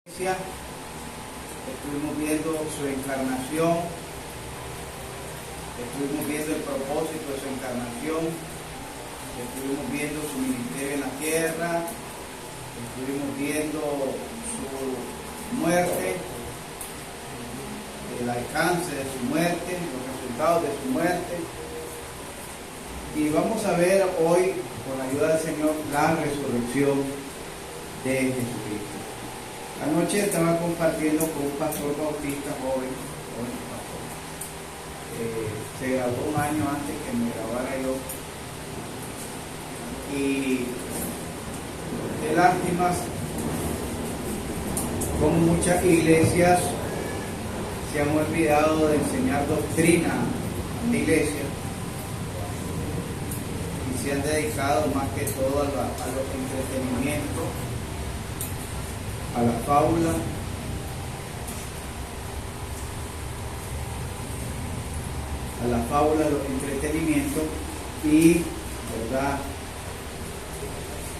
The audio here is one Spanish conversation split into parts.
Estuvimos viendo su encarnación, estuvimos viendo el propósito de su encarnación, estuvimos viendo su ministerio en la tierra, estuvimos viendo su muerte, el alcance de su muerte, los resultados de su muerte. Y vamos a ver hoy, con la ayuda del Señor, la resurrección de Jesucristo. Anoche estaba compartiendo con un pastor bautista joven pastor. Se graduó un año antes que me graduara yo. Y de lástimas, como muchas iglesias se han olvidado de enseñar doctrina en la iglesia y se han dedicado más que todo a los entretenimientos, a la fábula, a los entretenimientos y, ¿verdad?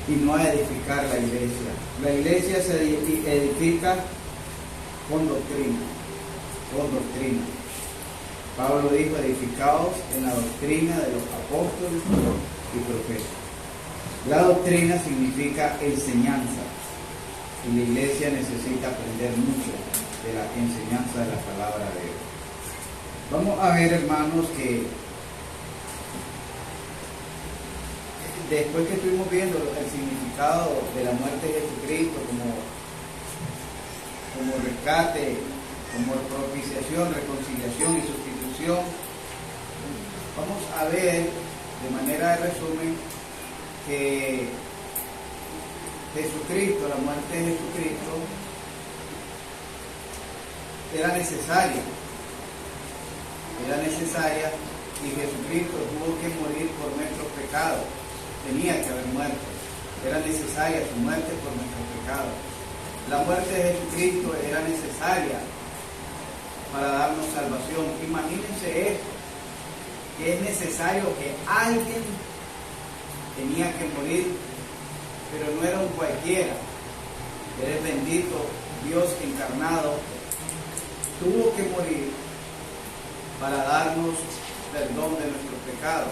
Y no a edificar la iglesia. La iglesia se edifica con doctrina, Pablo dijo: edificaos en la doctrina de los apóstoles y profetas. La doctrina significa enseñanza. Y la iglesia necesita aprender mucho de la enseñanza de la palabra de Dios. Vamos a ver, hermanos, que después que estuvimos viendo el significado de la muerte de Jesucristo como rescate, como propiciación, reconciliación y sustitución, vamos a ver de manera de resumen que Jesucristo, la muerte de Jesucristo, era necesaria y Jesucristo tuvo que morir por nuestros pecados, tenía que haber muerto, era necesaria su muerte por nuestros pecados. La muerte de Jesucristo era necesaria para darnos salvación. Imagínense esto, que es necesario que alguien tenía que morir, pero no era un cualquiera, era el bendito Dios encarnado, tuvo que morir para darnos perdón de nuestros pecados,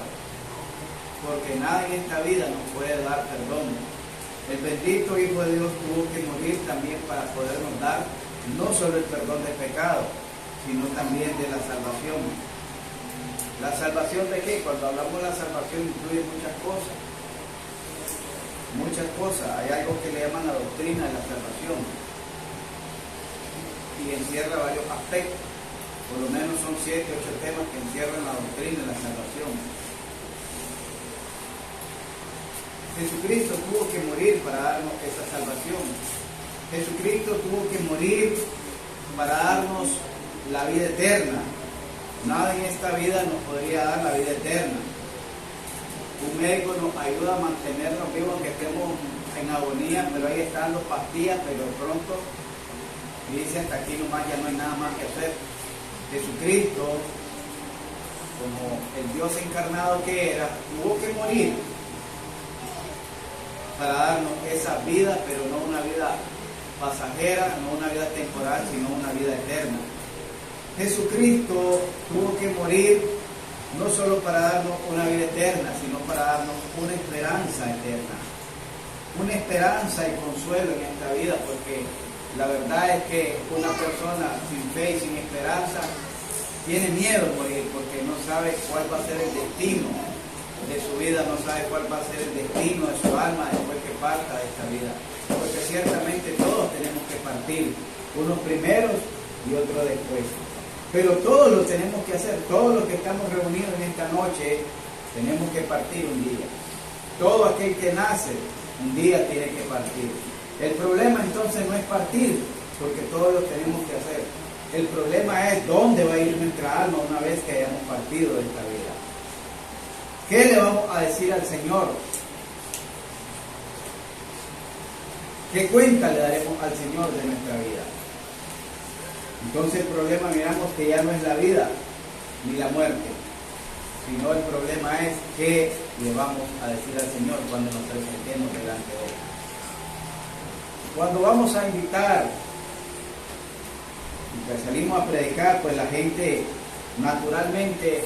porque nadie en esta vida nos puede dar perdón. El bendito Hijo de Dios tuvo que morir también para podernos dar no solo el perdón de pecados, sino también de la salvación. ¿La salvación de qué? Cuando hablamos de la salvación incluye muchas cosas. Hay algo que le llaman la doctrina de la salvación y encierra varios aspectos, por lo menos son 7 o 8 temas que encierran la doctrina de la salvación. Jesucristo tuvo que morir para darnos esa salvación. Jesucristo tuvo que morir para darnos la vida eterna. Nada en esta vida nos podría dar la vida eterna. Un médico nos ayuda a mantenernos vivos aunque estemos en agonía, pero ahí están las pastillas, pero pronto dice: hasta aquí nomás, ya no hay nada más que hacer. Jesucristo, como el Dios encarnado que era, tuvo que morir para darnos esa vida, pero no una vida pasajera, no una vida temporal, sino una vida eterna. Jesucristo tuvo que morir no solo para darnos una vida eterna, sino para darnos una esperanza eterna, una esperanza y consuelo en esta vida, porque la verdad es que una persona sin fe y sin esperanza tiene miedo de morir, porque no sabe cuál va a ser el destino de su vida, no sabe cuál va a ser el destino de su alma después que parta de esta vida, porque ciertamente todos tenemos que partir, unos primeros y otros después. Pero todos lo tenemos que hacer, todos los que estamos reunidos en esta noche tenemos que partir un día. Todo aquel que nace un día tiene que partir. El problema entonces no es partir, porque todos lo tenemos que hacer. El problema es dónde va a ir nuestra alma una vez que hayamos partido de esta vida. ¿Qué le vamos a decir al Señor? ¿Qué cuenta le daremos al Señor de nuestra vida? Entonces el problema, miramos que ya no es la vida ni la muerte, sino el problema es qué le vamos a decir al Señor cuando nos presentemos delante de Él. Cuando vamos a invitar salimos a predicar, pues la gente naturalmente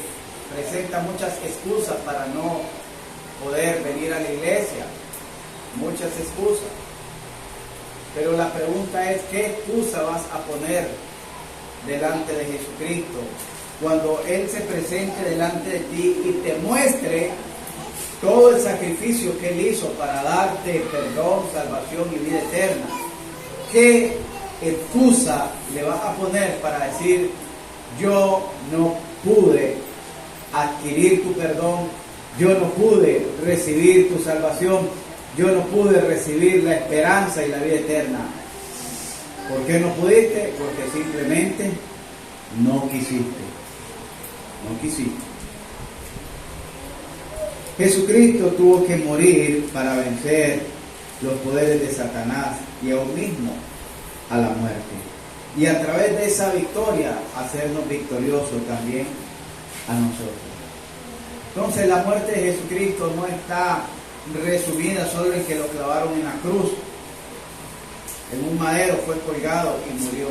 presenta muchas excusas para no poder venir a la iglesia, muchas excusas. Pero la pregunta es, ¿qué excusa vas a poner delante de Jesucristo cuando Él se presente delante de ti y te muestre todo el sacrificio que Él hizo para darte perdón, salvación y vida eterna? ¿Qué excusa le vas a poner para decir, yo no pude adquirir tu perdón, yo no pude recibir tu salvación, yo no pude recibir la esperanza y la vida eterna? ¿Por qué no pudiste? Porque simplemente no quisiste. No quisiste. Jesucristo tuvo que morir para vencer los poderes de Satanás y aún mismo a la muerte. Y a través de esa victoria hacernos victoriosos también a nosotros. Entonces la muerte de Jesucristo no está resumida solo en que lo clavaron en la cruz. En un madero fue colgado y murió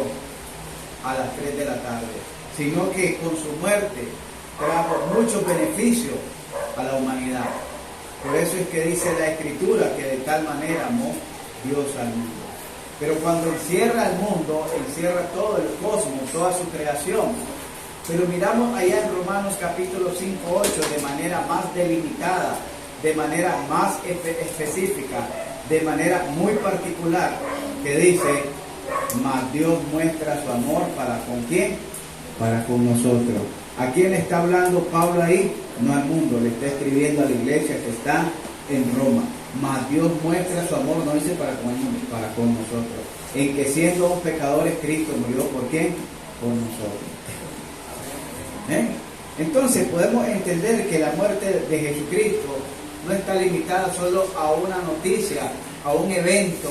a las 3 de la tarde, sino que con su muerte trajo muchos beneficios a la humanidad. Por eso es que dice la Escritura que de tal manera amó Dios al mundo. Pero cuando encierra al mundo, encierra todo el cosmos, toda su creación. Pero miramos allá en Romanos capítulo 5, 8 de manera más delimitada, de manera más específica, de manera muy particular, que dice, mas Dios muestra su amor para con quién, para con nosotros. ¿A quién está hablando Pablo ahí? No al mundo, le está escribiendo a la iglesia que está en Roma. Mas Dios muestra su amor, no dice para con nosotros, en que siendo pecadores Cristo murió por quién, por nosotros. Entonces podemos entender que la muerte de Jesucristo no está limitada solo a una noticia, a un evento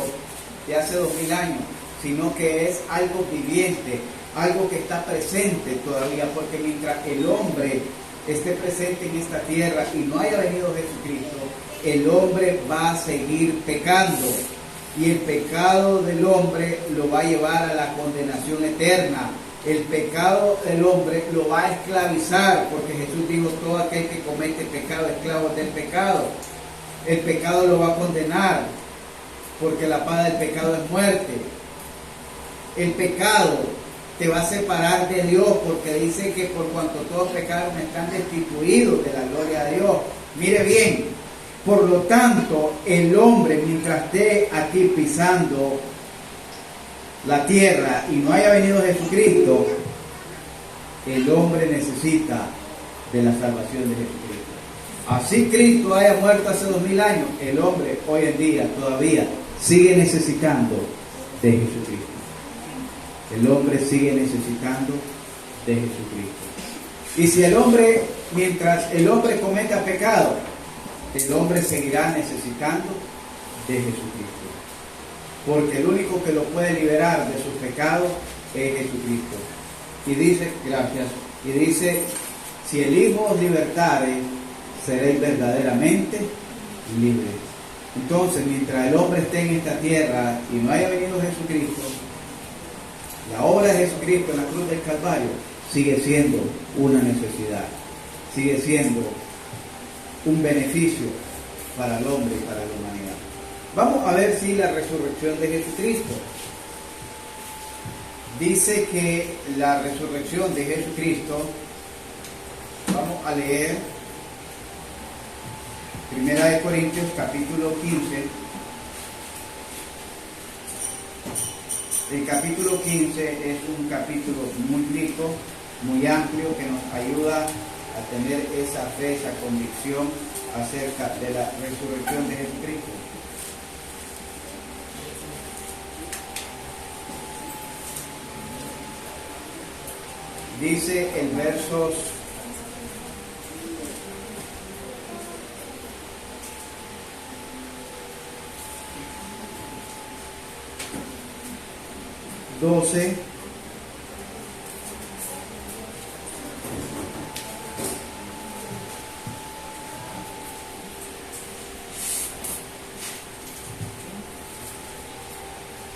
de hace 2000 años, sino que es algo viviente, algo que está presente todavía, porque mientras el hombre esté presente en esta tierra y no haya venido Jesucristo, el hombre va a seguir pecando, y el pecado del hombre lo va a llevar a la condenación eterna. El pecado del hombre lo va a esclavizar, porque Jesús dijo, todo aquel que comete pecado es esclavo del pecado. El pecado lo va a condenar, porque la paga del pecado es muerte. El pecado te va a separar de Dios, porque dice que por cuanto todos pecaron están destituidos de la gloria de Dios. Mire bien, por lo tanto, el hombre, mientras esté aquí pisando la tierra y no haya venido Jesucristo, el hombre necesita de la salvación de Jesucristo. Así Cristo haya muerto hace 2000 años, el hombre hoy en día todavía sigue necesitando de Jesucristo. El hombre sigue necesitando de Jesucristo. Y si el hombre, mientras el hombre cometa pecado, el hombre seguirá necesitando de Jesucristo. Porque el único que lo puede liberar de sus pecados es Jesucristo. Y dice, gracias, y dice, si el Hijo os libertare, seréis verdaderamente libres. Entonces, mientras el hombre esté en esta tierra y no haya venido Jesucristo, la obra de Jesucristo en la cruz del Calvario sigue siendo una necesidad, sigue siendo un beneficio para el hombre y para la humanidad. Vamos a ver si la resurrección de Jesucristo. Dice que la resurrección de Jesucristo, vamos a leer 1 Corintios capítulo 15. El capítulo 15 es un capítulo muy rico, muy amplio, que nos ayuda a tener esa fe, esa convicción acerca de la resurrección de Jesucristo. Dice el versos 12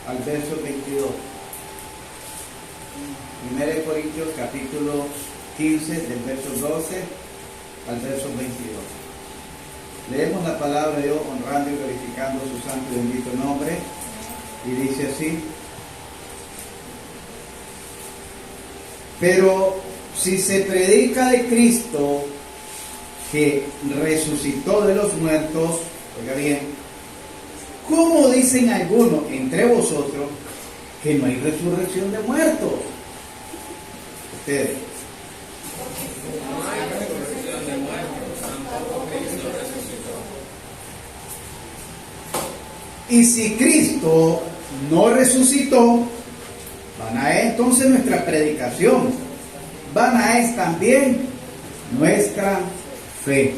al verso 22. 1 Corintios capítulo 15, del verso 12 al verso 22. Leemos la palabra de Dios honrando y glorificando su santo y bendito nombre. Y dice así: pero si se predica de Cristo que resucitó de los muertos, oiga bien, ¿cómo dicen algunos entre vosotros que no hay resurrección de muertos? Ustedes. No hay resurrección de muertos, tampoco Cristo resucitó. Y si Cristo no resucitó, vana es entonces nuestra predicación, vana es también nuestra fe.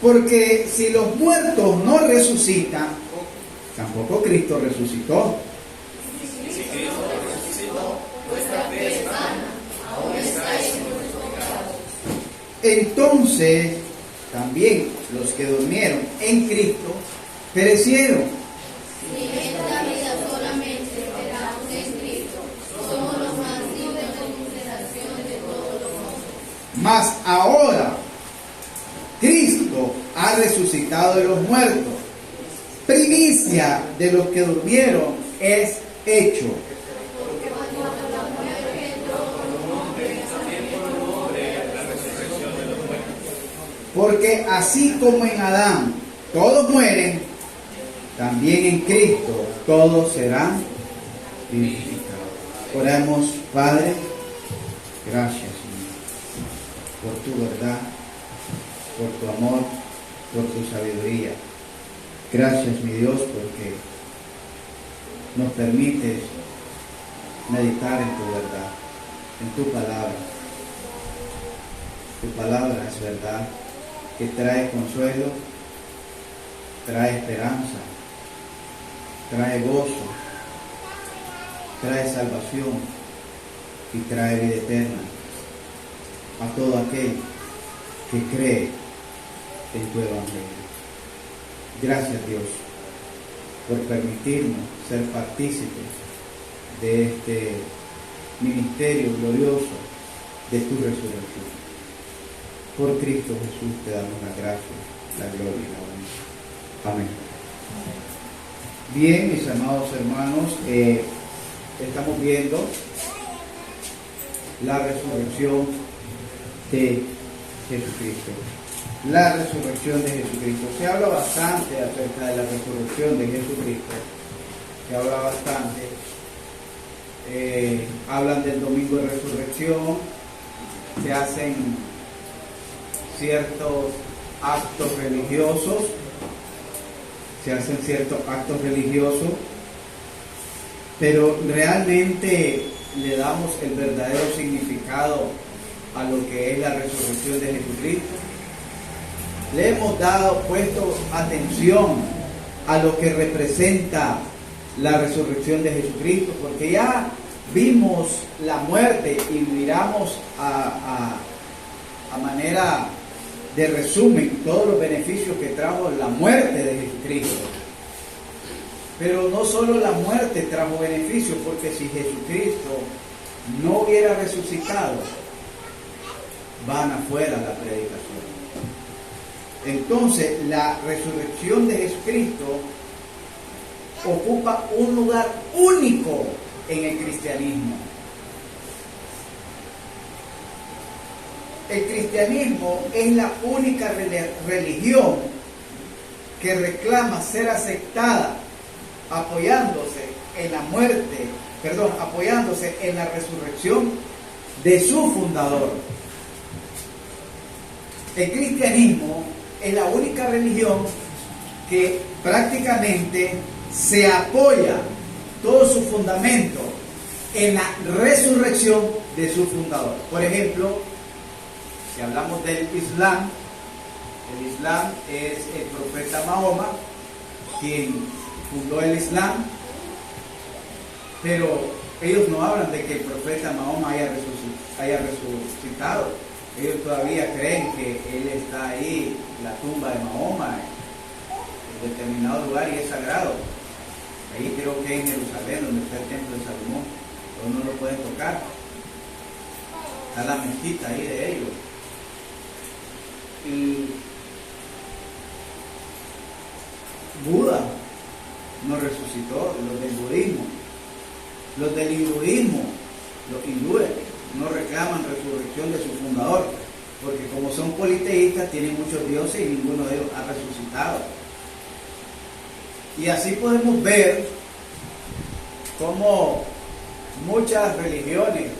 Porque si los muertos no resucitan, tampoco Cristo resucitó. Si Cristo resucitó, vuestra fe es vana, aún estáis en vuestros pecados. Entonces, también los que durmieron en Cristo perecieron. Si en esta vida solamente esperamos en Cristo, somos los más libres de consideración de todos los hombres. Mas ahora Cristo ha resucitado de los muertos. Primicia de los que durmieron es hecho. Porque así como en Adán todos mueren, también en Cristo todos serán vivificados. Oremos, Padre, gracias, Señor, por tu verdad, por tu amor, por tu sabiduría. Gracias, mi Dios, porque nos permites meditar en tu verdad, en tu palabra. Tu palabra es verdad, que trae consuelo, trae esperanza, trae gozo, trae salvación y trae vida eterna a todo aquel que cree en tu evangelio. Gracias, Dios, por permitirnos ser partícipes de este ministerio glorioso de tu resurrección. Por Cristo Jesús te damos la gracia, la gloria y la honra. Amén. Bien, mis amados hermanos, estamos viendo la resurrección de Jesucristo. La resurrección de Jesucristo. Se habla bastante acerca de la resurrección de Jesucristo. Se habla bastante. Hablan del domingo de resurrección. Se hacen ciertos actos religiosos. Pero realmente le damos el verdadero significado a lo que es la resurrección de Jesucristo. Le hemos puesto atención a lo que representa la resurrección de Jesucristo, porque ya vimos la muerte y miramos a manera de resumen todos los beneficios que trajo la muerte de Jesucristo. Pero no solo la muerte trajo beneficios, porque si Jesucristo no hubiera resucitado, van afuera la predicación. Entonces, la resurrección de Jesucristo ocupa un lugar único en el cristianismo. El cristianismo es la única religión que reclama ser aceptada apoyándose en la resurrección de su fundador. El cristianismo es la única religión que prácticamente se apoya todo su fundamento en la resurrección de su fundador. Por ejemplo, si hablamos del Islam, el Islam es el profeta Mahoma quien fundó el Islam, pero ellos no hablan de que el profeta Mahoma haya resucitado. Ellos todavía creen que él está ahí, la tumba de Mahoma, en determinado lugar y es sagrado. Ahí creo que es en Jerusalén, donde está el templo de Salomón, donde no lo pueden tocar. Está la mezquita ahí de ellos. Y Buda no resucitó, los del budismo. Los del hinduismo, los hindúes, no reclaman resurrección de su fundador, porque como son politeístas, tienen muchos dioses y ninguno de ellos ha resucitado. Y así podemos ver cómo muchas religiones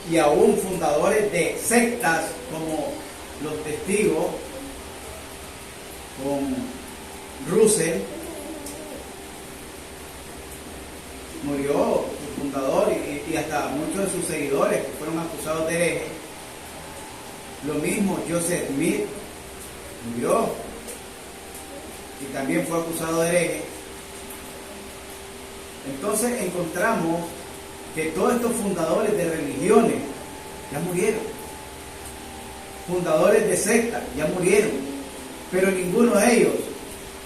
y aún fundadores de sectas como los testigos, con Russell, murió su fundador y hasta muchos de sus seguidores que fueron acusados de herejes. Lo mismo Joseph Smith murió y también fue acusado de hereje. Entonces encontramos que todos estos fundadores de religiones ya murieron, fundadores de sectas ya murieron, pero ninguno de ellos,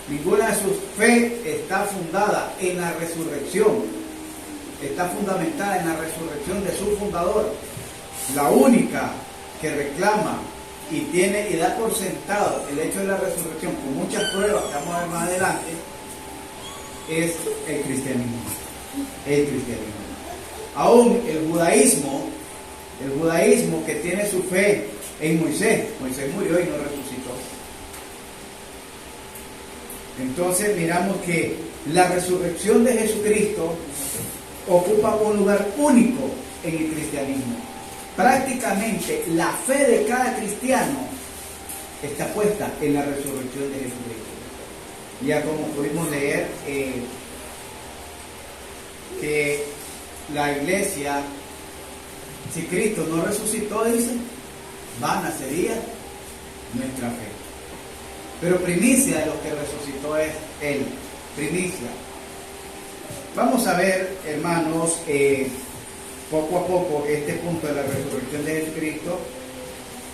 ninguna de sus fe está fundada en la resurrección, está fundamentada en la resurrección de su fundador. La única que reclama y tiene y da por sentado el hecho de la resurrección con muchas pruebas que vamos a ver más adelante es el cristianismo. El cristianismo. Aún el judaísmo que tiene su fe en Moisés murió y no resucitó. Entonces miramos que la resurrección de Jesucristo ocupa un lugar único en el cristianismo. Prácticamente la fe de cada cristiano está puesta en la resurrección de Jesucristo. Ya como pudimos leer que la iglesia, si Cristo no resucitó, dice, vana sería nuestra fe. Pero primicia de lo que resucitó es Él, primicia. Vamos a ver, hermanos, poco a poco este punto de la resurrección de Jesucristo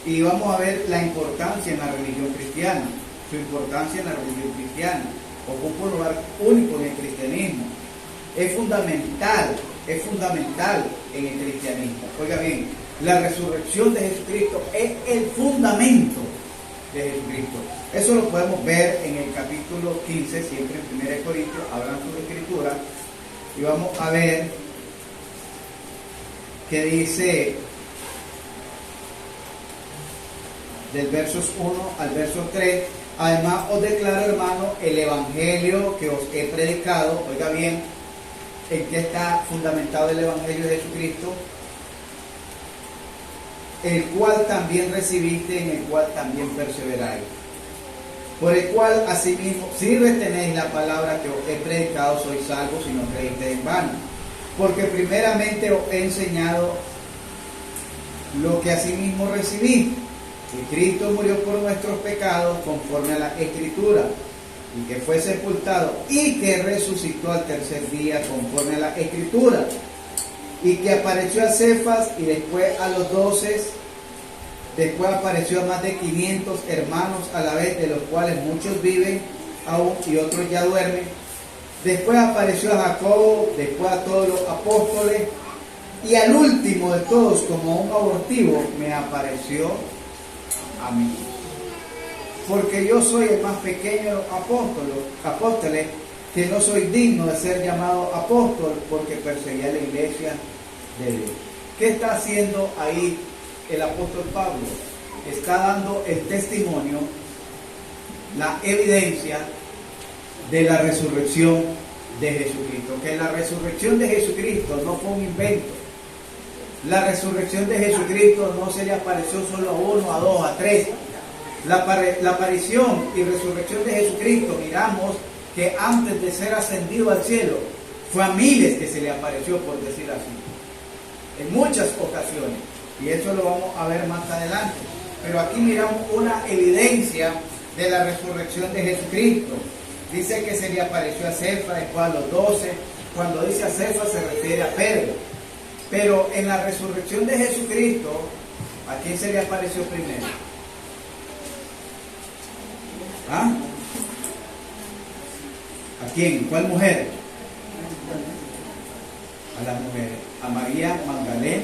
y vamos a ver la importancia en la religión cristiana, su importancia en la religión cristiana. Ocupa un lugar único en el cristianismo. Es fundamental en el cristianismo. Oiga bien, la resurrección de Jesucristo es el fundamento de Jesucristo. Eso lo podemos ver en el capítulo 15, siempre en 1 Corintios, hablan sobre Escritura, y vamos a ver que dice del versos 1 al verso 3, además os declaro, hermano, el evangelio que os he predicado. Oiga bien, ¿en qué está fundamentado el evangelio de Jesucristo? El cual también recibiste, en el cual también perseveráis. Por el cual, asimismo, si retenéis la palabra que os he predicado, sois salvos si no creísteis en vano. Porque primeramente os he enseñado lo que asimismo recibí, que Cristo murió por nuestros pecados conforme a la Escritura, y que fue sepultado y que resucitó al tercer día conforme a la Escritura, y que apareció a Cefas y después a los 12, después apareció a más de 500 hermanos a la vez, de los cuales muchos viven aún y otros ya duermen. Después apareció a Jacobo, después a todos los apóstoles, y al último de todos, como un abortivo, me apareció a mí. Porque yo soy el más pequeño de los apóstoles, que no soy digno de ser llamado apóstol, porque perseguía la iglesia de Dios. ¿Qué está haciendo ahí el apóstol Pablo? Está dando el testimonio, la evidencia de la resurrección de Jesucristo. Que la resurrección de Jesucristo no fue un invento. La resurrección de Jesucristo no se le apareció solo a uno, a dos, a tres. La aparición y resurrección de Jesucristo, miramos que antes de ser ascendido al cielo, fue a miles que se le apareció, por decir así, en muchas ocasiones, y eso lo vamos a ver más adelante. Pero aquí miramos una evidencia de la resurrección de Jesucristo. Dice que se le apareció a Cefas, después a los 12. Cuando dice a Cefas se refiere a Pedro. Pero en la resurrección de Jesucristo, ¿A quién se le apareció primero? ¿Ah? ¿A quién? ¿Cuál mujer? A las mujeres, a María Magdalena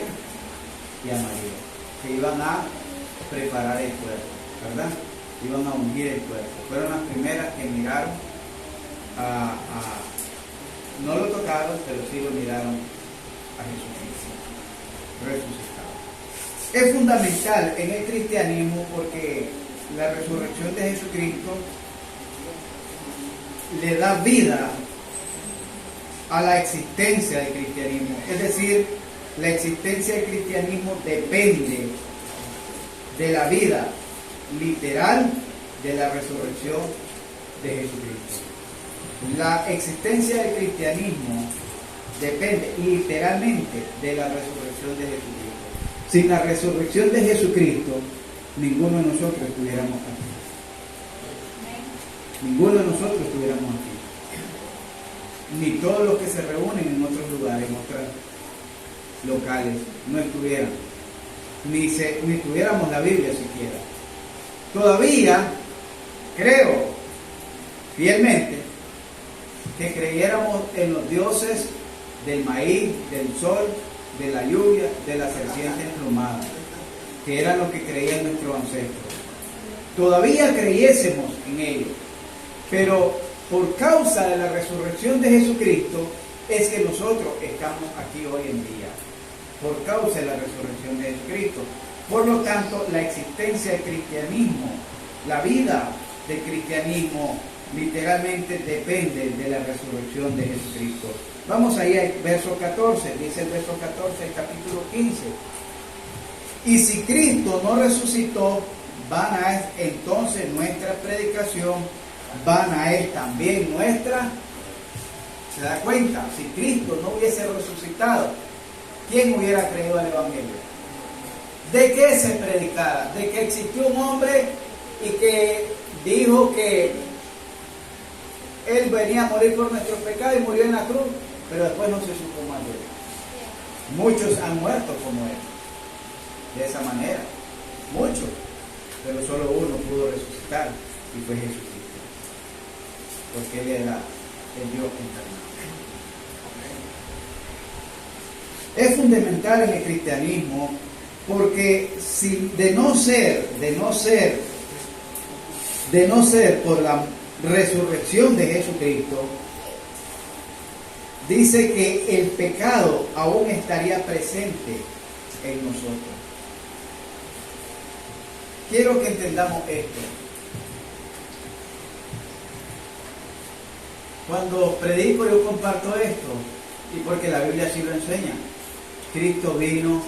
y a María, que iban a preparar el cuerpo, ¿verdad? Iban a ungir el cuerpo. Fueron las primeras que miraron no lo tocaron, pero sí lo miraron a Jesucristo resucitado. Es fundamental en el cristianismo porque la resurrección de Jesucristo le da vida a la existencia del cristianismo. Es decir, la existencia del cristianismo depende de la vida literal de la resurrección de Jesucristo. La existencia del cristianismo depende literalmente de la resurrección de Jesucristo. Sin la resurrección de Jesucristo, ninguno de nosotros estuviéramos aquí. Ninguno de nosotros estuviéramos aquí. Ni todos los que se reúnen en otros lugares, en otros locales, no estuvieran. Ni tuviéramos la Biblia siquiera. Todavía creo fielmente que creyéramos en los dioses del maíz, del sol, de la lluvia, de la serpiente emplumada, que eran lo que creían nuestros ancestros. Todavía creyésemos en ellos, pero por causa de la resurrección de Jesucristo es que nosotros estamos aquí hoy en día, por causa de la resurrección de Jesucristo. Por lo tanto, la existencia del cristianismo, la vida del cristianismo, literalmente depende de la resurrección de Jesucristo. Vamos ahí al verso 14, dice el verso 14 del capítulo 15. Y si Cristo no resucitó, vana es entonces nuestra predicación, vana es también nuestra. ¿Se da cuenta? Si Cristo no hubiese resucitado, ¿quién hubiera creído al Evangelio? ¿De qué se predicara? De que existió un hombre y que dijo que Él venía a morir por nuestros pecados y murió en la cruz, pero después no se supo más de Él. Muchos han muerto como Él, de esa manera, muchos, pero solo uno pudo resucitar y fue Jesucristo, porque Él era el Dios encarnado. Es fundamental en el cristianismo porque si de no ser por la resurrección de Jesucristo, dice que el pecado aún estaría presente en nosotros. Quiero que entendamos esto. Cuando predico yo comparto esto, y porque la Biblia así lo enseña. Cristo vino,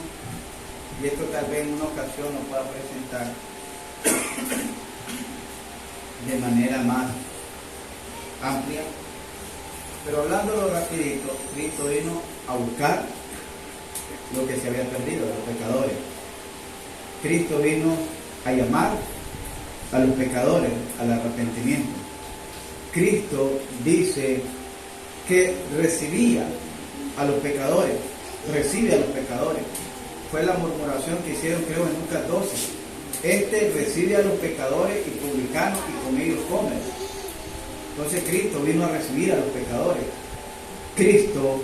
y esto tal vez en una ocasión lo pueda presentar de manera más amplia, pero hablándolo rapidito, Cristo vino a buscar lo que se había perdido, los pecadores. Cristo vino a llamar a los pecadores al arrepentimiento. Cristo dice que recibía a los pecadores, recibe a los pecadores. Fue la murmuración que hicieron, creo, en Lucas 12. Este recibe a los pecadores y publicanos y con ellos come. Entonces Cristo vino a recibir a los pecadores. Cristo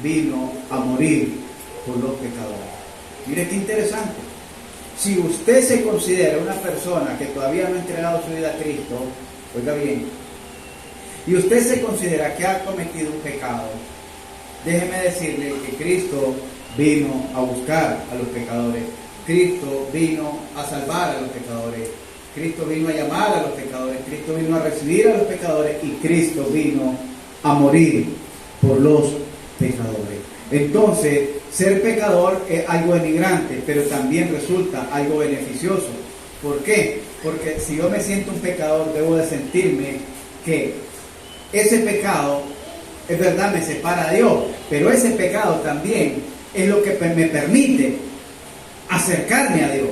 vino a morir por los pecadores. Mire qué interesante. Si usted se considera una persona que todavía no ha entregado su vida a Cristo, oiga bien, y usted se considera que ha cometido un pecado, déjeme decirle que Cristo vino a buscar a los pecadores. Cristo vino a salvar a los pecadores. Cristo vino a llamar a los pecadores. Cristo vino a recibir a los pecadores. Y Cristo vino a morir por los pecadores. Entonces, ser pecador es algo denigrante, pero también resulta algo beneficioso. ¿Por qué? Porque si yo me siento un pecador, debo de sentirme que ese pecado, es verdad, me separa de Dios, pero ese pecado también es lo que me permite acercarme a Dios.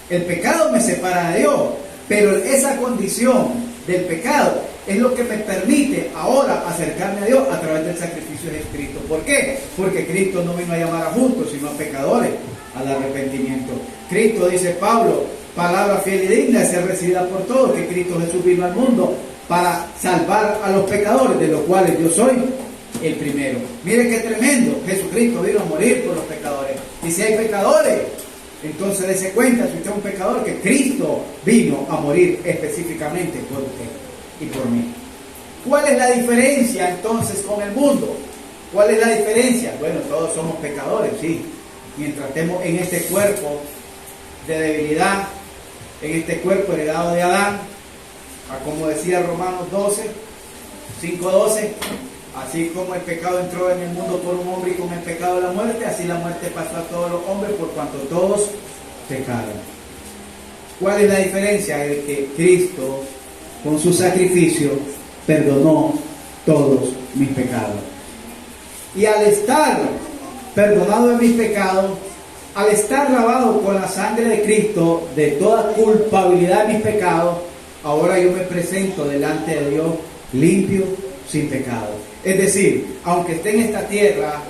El pecado me separa de Dios, pero esa condición del pecado es lo que me permite ahora acercarme a Dios a través del sacrificio de Jesucristo. ¿Por qué? Porque Cristo no vino a llamar a justos, sino a pecadores al arrepentimiento. Cristo, dice Pablo, palabra fiel y digna de ser recibida por todos, que Cristo Jesús vino al mundo para salvar a los pecadores, de los cuales yo soy el primero. Mire qué tremendo, Jesucristo vino a morir por los pecadores. Y si hay pecadores, entonces dése cuenta, si usted es un pecador, que Cristo vino a morir específicamente por usted y por mí. ¿Cuál es la diferencia entonces con el mundo? ¿Cuál es la diferencia? Bueno, todos somos pecadores, sí. Mientras estemos en este cuerpo de debilidad, en este cuerpo heredado de Adán, como decía Romanos 5:12, así como el pecado entró en el mundo por un hombre y con el pecado la muerte, así la muerte pasó a todos los hombres por cuanto todos pecaron. ¿Cuál es la diferencia? Es que Cristo, con su sacrificio, perdonó todos mis pecados. Y al estar perdonado de mis pecados, al estar lavado con la sangre de Cristo de toda culpabilidad de mis pecados, ahora yo me presento delante de Dios limpio, sin pecado. Es decir, aunque esté en esta tierra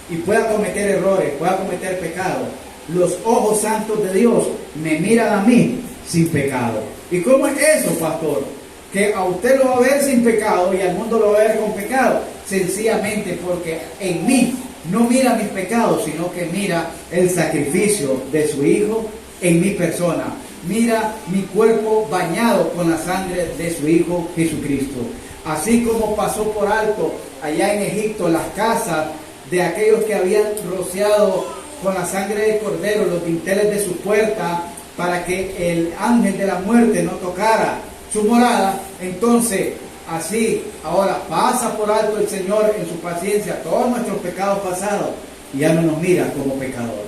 y pueda cometer errores, pueda cometer pecados, los ojos santos de Dios me miran a mí sin pecado. ¿Y cómo es eso, pastor? Que a usted lo va a ver sin pecado y al mundo lo va a ver con pecado. Sencillamente porque en mí no mira mis pecados, sino que mira el sacrificio de su Hijo en mi persona. Mira mi cuerpo bañado con la sangre de su Hijo Jesucristo. Así como pasó por alto allá en Egipto las casas de aquellos que habían rociado con la sangre de cordero los dinteles de su puerta para que el ángel de la muerte no tocara su morada, entonces así ahora pasa por alto el Señor en su paciencia todos nuestros pecados pasados y ya no nos mira como pecadores.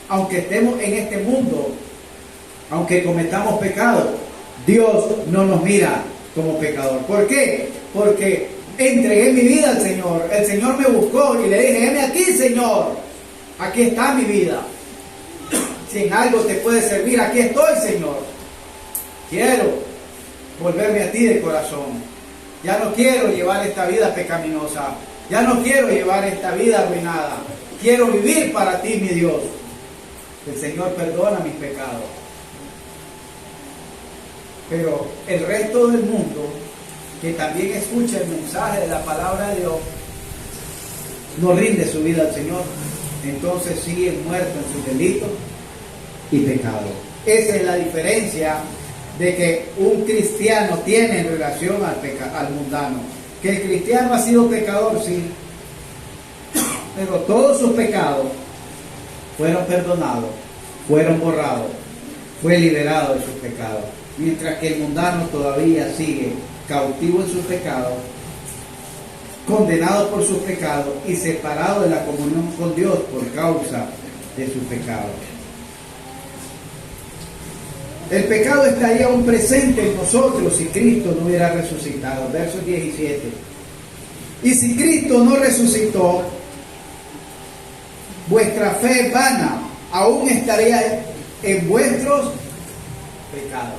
Aunque estemos en este mundo, aunque cometamos pecado, Dios no nos mira como pecador. ¿Por qué? Porque entregué mi vida al Señor. El Señor me buscó y le dije: heme aquí, Señor, aquí está mi vida. Si en algo te puede servir, aquí estoy, Señor. Quiero volverme a ti de corazón. Ya no quiero llevar esta vida pecaminosa. Ya no quiero llevar esta vida arruinada. Quiero vivir para ti, mi Dios. El Señor perdona mis pecados. Pero el resto del mundo, que también escucha el mensaje de la palabra de Dios, no rinde su vida al Señor. Entonces siguen muertos en sus delitos y pecados. Esa es la diferencia de que un cristiano tiene en relación al mundano. Que el cristiano ha sido pecador, sí, pero todos sus pecados fueron perdonados, fueron borrados, fue liberado de sus pecados. Mientras que el mundano todavía sigue cautivo en sus pecados, condenado por sus pecados y separado de la comunión con Dios por causa de sus pecados. El pecado estaría aún presente en nosotros si Cristo no hubiera resucitado. Verso 17. Y si Cristo no resucitó, vuestra fe es vana, aún estaría en vuestros pecados.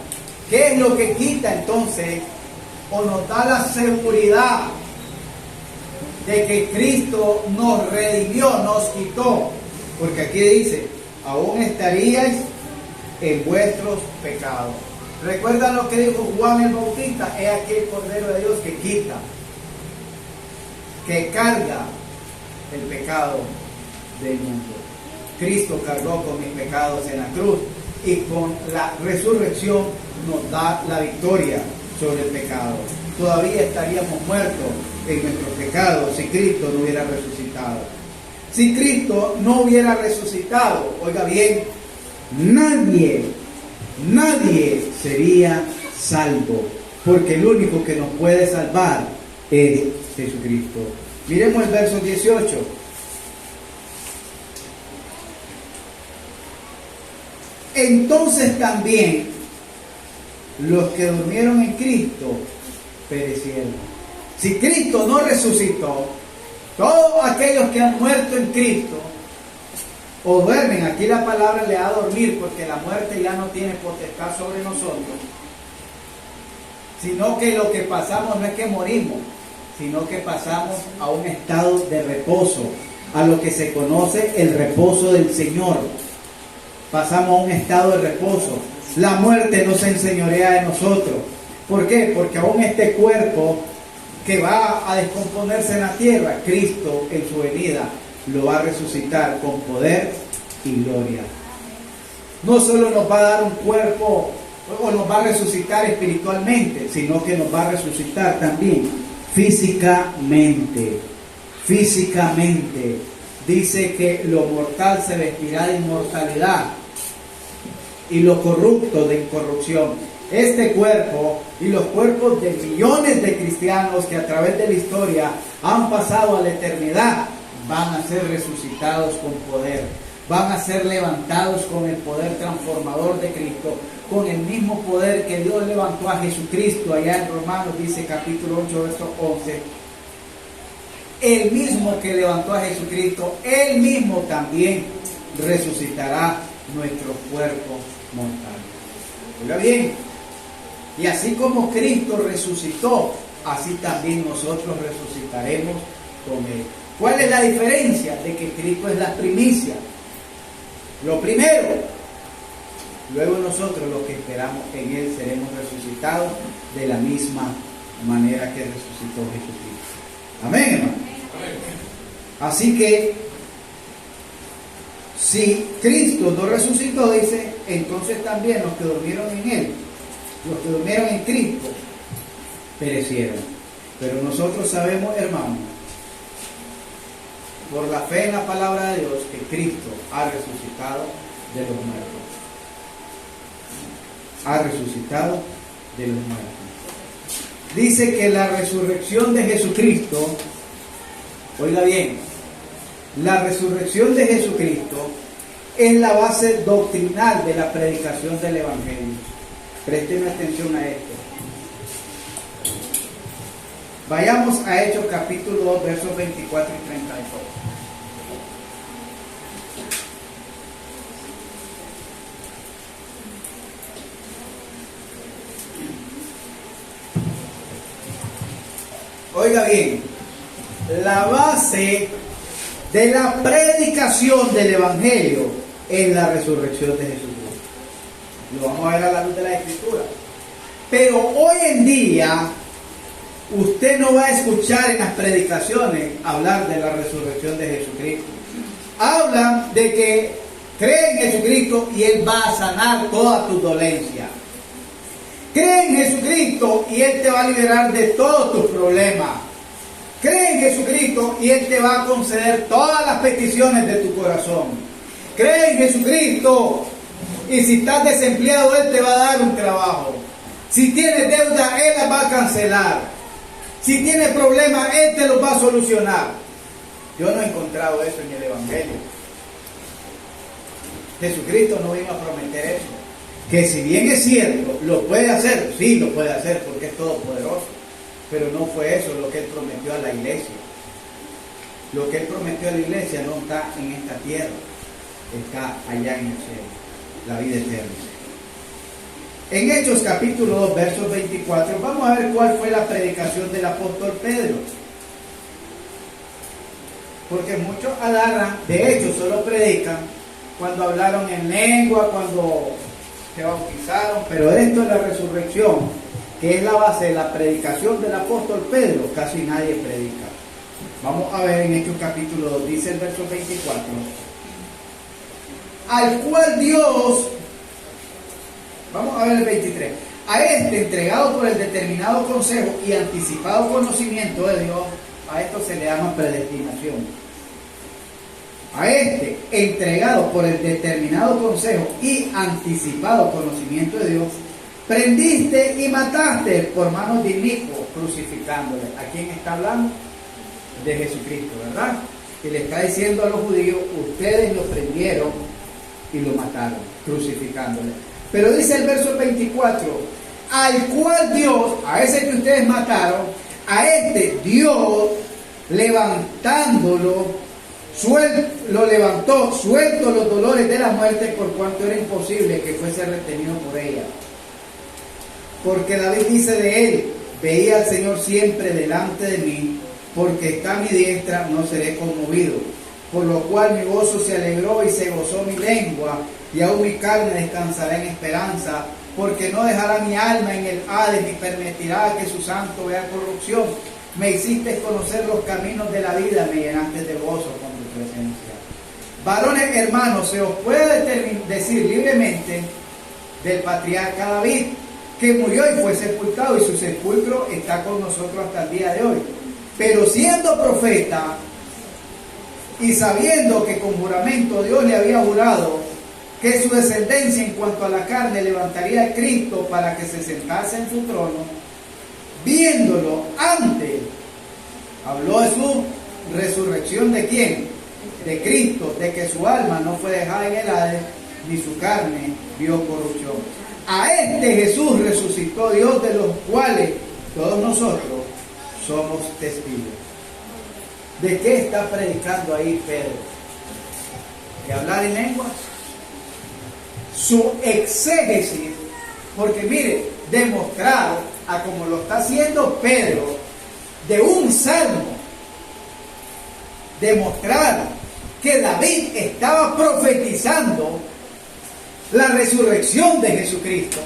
¿Qué es lo que quita entonces o nos da la seguridad de que Cristo nos redimió, nos quitó? Porque aquí dice: aún estaríais en vuestros pecados. ¿Recuerdan lo que dijo Juan el Bautista? Es aquí el Cordero de Dios que quita, que carga el pecado del mundo. Cristo cargó con mis pecados en la cruz y con la resurrección nos da la victoria sobre el pecado. Todavía estaríamos muertos en nuestros pecados si Cristo no hubiera resucitado. Si Cristo no hubiera resucitado, oiga bien, nadie sería salvo, porque el único que nos puede salvar es Jesucristo. Miremos el verso 18. Entonces también los que durmieron en Cristo perecieron. Si Cristo no resucitó, todos aquellos que han muerto en Cristo o duermen, aquí la palabra le da dormir porque la muerte ya no tiene potestad sobre nosotros, sino que lo que pasamos no es que morimos, sino que pasamos a un estado de reposo, a lo que se conoce el reposo del Señor. pasamos a un estado de reposo. La muerte no se enseñorea de nosotros. ¿Por qué? Porque aún este cuerpo que va a descomponerse en la tierra, Cristo en su venida lo va a resucitar con poder y gloria. No solo nos va a dar un cuerpo o nos va a resucitar espiritualmente, sino que nos va a resucitar también físicamente. Físicamente. Dice que lo mortal se vestirá de inmortalidad y lo corrupto de incorrupción. Este cuerpo y los cuerpos de millones de cristianos que a través de la historia han pasado a la eternidad van a ser resucitados con poder, van a ser levantados con el poder transformador de Cristo, con el mismo poder que Dios levantó a Jesucristo. Allá en Romanos dice capítulo 8 verso 11, el mismo que levantó a Jesucristo, él mismo también resucitará nuestro cuerpo mortal. Oiga bien, y así como Cristo resucitó, así también nosotros resucitaremos con Él. ¿Cuál es la diferencia? De que Cristo es la primicia, lo primero. Luego nosotros, los que esperamos en Él, seremos resucitados de la misma manera que resucitó Jesucristo. Amén, hermano. Así que, si Cristo no resucitó, dice, entonces también los que durmieron en Él, los que durmieron en Cristo, perecieron. Pero nosotros sabemos, hermanos, por la fe en la palabra de Dios, que Cristo ha resucitado de los muertos. Ha resucitado de los muertos. Dice que la resurrección de Jesucristo, oiga bien, la resurrección de Jesucristo es la base doctrinal de la predicación del Evangelio. Presten atención a esto. Vayamos a Hechos capítulo 2, versos 24 y 32. Oiga bien, la base de la predicación del Evangelio es la resurrección de Jesucristo. Lo vamos a ver a la luz de la Escritura. Pero hoy en día, usted no va a escuchar en las predicaciones hablar de la resurrección de Jesucristo. Hablan de que cree en Jesucristo y Él va a sanar toda tu dolencia. Cree en Jesucristo y Él te va a liberar de todos tus problemas. Cree en Jesucristo y Él te va a conceder todas las peticiones de tu corazón. Cree en Jesucristo y si estás desempleado, Él te va a dar un trabajo. Si tienes deuda, Él la va a cancelar. Si tienes problemas, Él te los va a solucionar. Yo no he encontrado eso en el Evangelio. Jesucristo no vino a prometer eso. Que si bien es cierto, lo puede hacer, sí lo puede hacer porque es todopoderoso, pero no fue eso lo que Él prometió a la iglesia. Lo que Él prometió a la iglesia no está en esta tierra, está allá en el cielo, la vida eterna. En Hechos capítulo 2, versos 24, vamos a ver cuál fue la predicación del apóstol Pedro. Porque muchos agarran, de hecho solo predican cuando hablaron en lengua, cuando se bautizaron, pero esto es la resurrección, que es la base de la predicación del apóstol Pedro, casi nadie predica. Vamos a ver en Hechos capítulo 2, dice el verso 24, al cual Dios, vamos a ver el 23, a este entregado por el determinado consejo y anticipado conocimiento de Dios, a esto se le llama predestinación. A este, entregado por el determinado consejo y anticipado conocimiento de Dios, prendiste y mataste por manos de inicuos, crucificándole. ¿A quién está hablando? De Jesucristo, ¿verdad? Y le está diciendo a los judíos, ustedes lo prendieron y lo mataron, crucificándole. Pero dice el verso 24, al cual Dios, a ese que ustedes mataron, a este Dios, levantándolo, lo levantó, suelto los dolores de la muerte, por cuanto era imposible que fuese retenido por ella. Porque David dice de él, veía al Señor siempre delante de mí, porque está a mi diestra, no seré conmovido. por lo cual mi gozo se alegró y se gozó mi lengua, y aún mi carne descansará en esperanza, porque no dejará mi alma en el Hades, ni permitirá que su santo vea corrupción. Me hiciste conocer los caminos de la vida, me llenaste de gozo con tu presencia. Varones hermanos, se os puede decir libremente del patriarca David, que murió y fue sepultado, y su sepulcro está con nosotros hasta el día de hoy. Pero siendo profeta, y sabiendo que con juramento Dios le había jurado que su descendencia en cuanto a la carne levantaría a Cristo para que se sentase en su trono, viéndolo antes, habló de su resurrección. ¿De quién? De Cristo, de que su alma no fue dejada en el Hades, ni su carne vio corrupción. A este Jesús resucitó Dios, de los cuales todos nosotros somos testigos. ¿De qué está predicando ahí Pedro? ¿De hablar en lenguas? Su exégesis, porque mire, demostrar a como lo está haciendo Pedro de un salmo, demostrar que David estaba profetizando la resurrección de Jesucristo.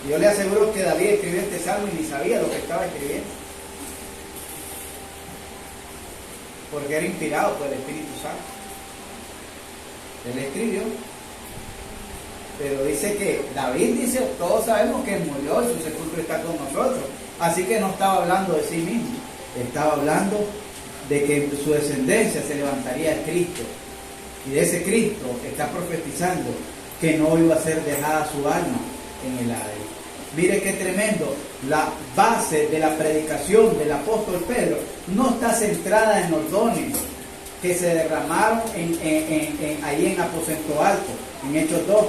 Yo le aseguro que David escribió este salmo y ni sabía lo que estaba escribiendo, porque era inspirado por el Espíritu Santo. Él escribió, pero dice que David dice, todos sabemos que murió y su sepulcro está con nosotros, así que no estaba hablando de sí mismo, estaba hablando de que en su descendencia se levantaría el Cristo, y de ese Cristo está profetizando que no iba a ser dejada su alma en el Hades. Mire qué tremendo. La base de la predicación del apóstol Pedro no está centrada en los dones que se derramaron ahí en aposento alto, en Hechos 2.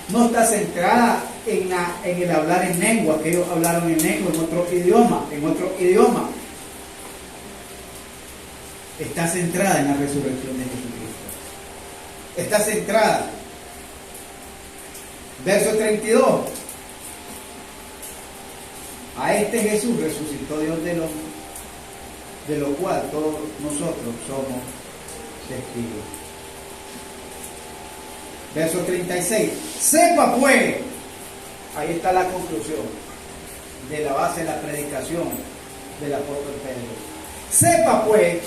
No está centrada en el hablar en lengua, que ellos hablaron en lengua, en otro idioma. Está centrada en la resurrección de Jesucristo. Está centrada. Verso 32. A este Jesús resucitó Dios, de lo cual todos nosotros somos testigos. Verso 36. Sepa pues, ahí está la conclusión de la base de la predicación del apóstol Pedro. Sepa pues,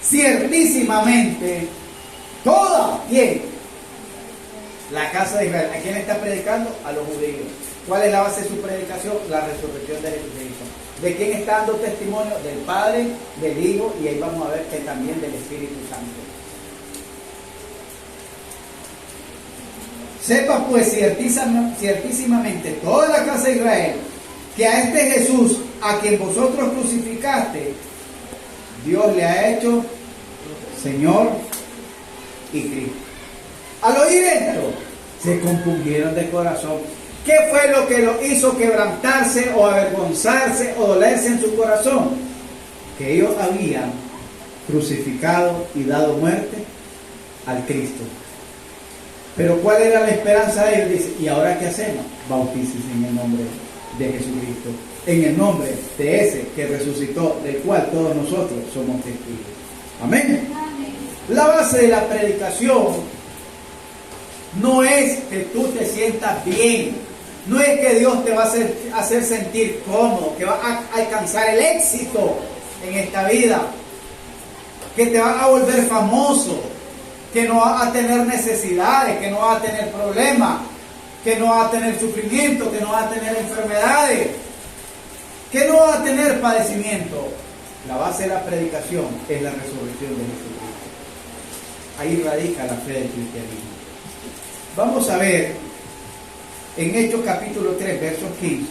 ciertísimamente, toda, ¿quién? La casa de Israel. ¿A quién está predicando? A los judíos. ¿Cuál es la base de su predicación? La resurrección de Jesucristo. ¿De quién está dando testimonio? Del Padre, del Hijo, y ahí vamos a ver que también del Espíritu Santo. Sepa pues ciertísimamente toda la casa de Israel, que a este Jesús, a quien vosotros crucificaste, Dios le ha hecho Señor y Cristo. Al oír esto, se compungieron de corazón. ¿Qué fue lo que lo hizo quebrantarse o avergonzarse o dolerse en su corazón? Que ellos habían crucificado y dado muerte al Cristo. Pero ¿cuál era la esperanza de ellos? Dice, ¿y ahora qué hacemos? Bautícense en el nombre de Jesucristo, en el nombre de ese que resucitó, del cual todos nosotros somos testigos. Amén. Amén. La base de la predicación no es que tú te sientas bien, no es que Dios te va a hacer sentir cómodo, que va a alcanzar el éxito en esta vida, que te va a volver famoso, que no va a tener necesidades, que no va a tener problemas, que no va a tener sufrimiento, que no va a tener enfermedades, que no va a tener padecimiento. La base de la predicación es la resurrección de Jesucristo. Ahí radica la fe del cristianismo. Vamos a ver en Hechos capítulo 3, versos 15.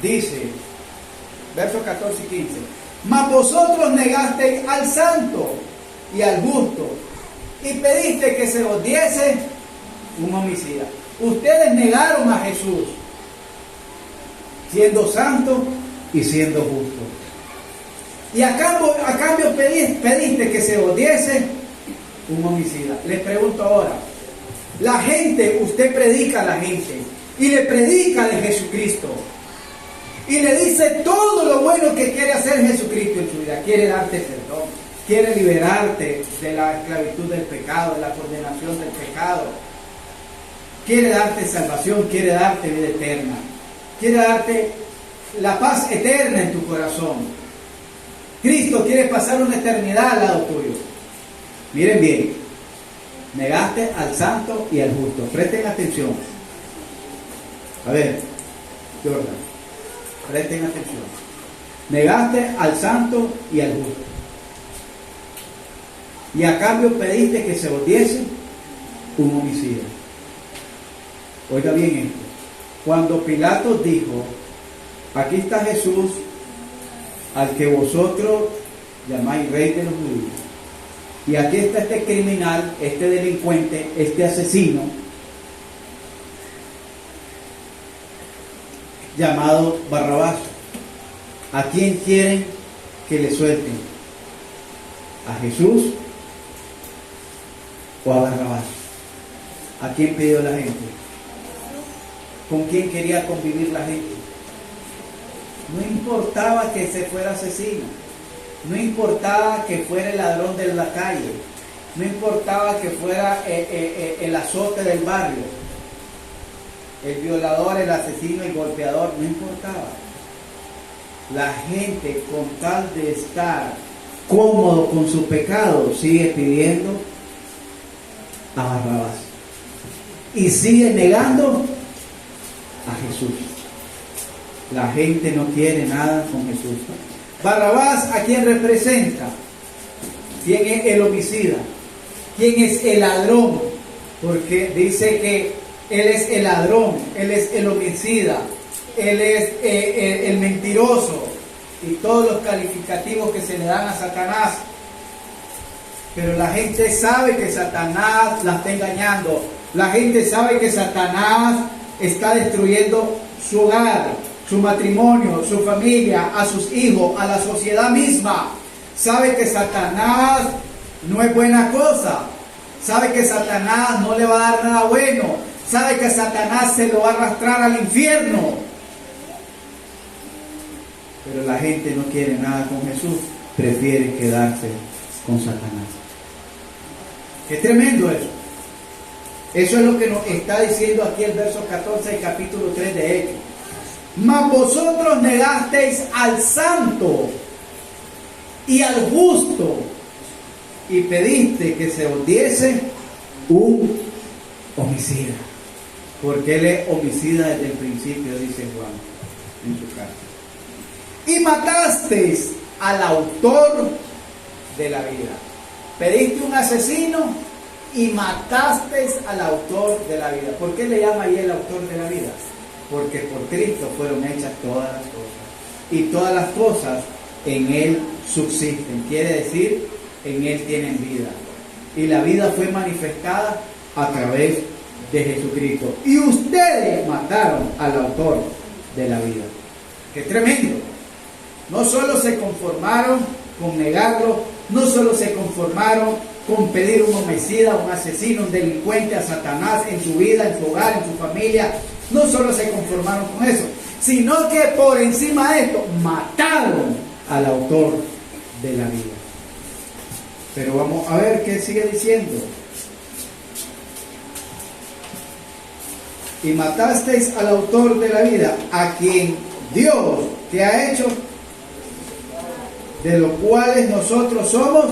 Dice, versos 14 y 15. Mas vosotros negasteis al santo y al justo, y pediste que se os diese un homicida. Ustedes negaron a Jesús, siendo santo y siendo justo. Y a cambio pediste que se os diese un homicida. Les pregunto ahora, la gente, usted predica a la gente, y le predica de Jesucristo, y le dice todo lo bueno que quiere hacer Jesucristo en su vida. Quiere darte perdón, quiere liberarte de la esclavitud del pecado, de la condenación del pecado. Quiere darte salvación, quiere darte vida eterna. Quiere darte la paz eterna en tu corazón. Cristo quiere pasar una eternidad al lado tuyo. Miren bien, negaste al santo y al justo. Presten atención. A ver, Jordan, presten atención. Negaste al santo y al justo. Y a cambio pediste que se os diese un homicida. Oiga bien esto. Cuando Pilato dijo, aquí está Jesús, al que vosotros llamáis rey de los judíos, y aquí está este criminal, este delincuente, este asesino, llamado Barrabás, ¿a quién quieren que le suelten? ¿A Jesús o a Barrabás? ¿A quién pidió la gente? ¿Con quién quería convivir la gente? No importaba que se fuera asesino, no importaba que fuera el ladrón de la calle, no importaba que fuera el azote del barrio, el violador, el asesino, el golpeador, no importaba. La gente, con tal de estar cómodo con su pecado, sigue pidiendo a Barrabás y sigue negando a Jesús. La gente no quiere nada con Jesús. Barrabás, ¿a quién representa? ¿Quién es el homicida? ¿Quién es el ladrón? Porque dice que él es el ladrón, él es el homicida, él es el mentiroso y todos los calificativos que se le dan a Satanás. Pero la gente sabe que Satanás la está engañando. La gente sabe que Satanás está destruyendo su hogar, su matrimonio, su familia, a sus hijos, a la sociedad misma. Sabe que Satanás no es buena cosa. Sabe que Satanás no le va a dar nada bueno. Sabe que Satanás se lo va a arrastrar al infierno. Pero la gente no quiere nada con Jesús. Prefiere quedarse con Satanás. Qué tremendo eso. Eso es lo que nos está diciendo aquí el verso 14 del capítulo 3 de Hechos. Mas vosotros negasteis al santo y al justo y pediste que se os diese un homicida. Porque él es homicida desde el principio, dice Juan en su carta. Y matasteis al autor de la vida. Pediste un asesino y matasteis al autor de la vida. ¿Por qué le llama ahí el autor de la vida? Porque por Cristo fueron hechas todas las cosas. Y todas las cosas en Él subsisten. Quiere decir, en Él tienen vida. Y la vida fue manifestada a través de Jesucristo. Y ustedes mataron al autor de la vida. ¡Qué tremendo! No solo se conformaron con negarlo, no solo se conformaron con pedir un homicida, un asesino, un delincuente, a Satanás en su vida, en su hogar, en su familia. No solo se conformaron con eso, sino que por encima de esto mataron al autor de la vida. Pero vamos a ver qué sigue diciendo. Y matasteis al autor de la vida, a quien Dios te ha hecho, de los cuales nosotros somos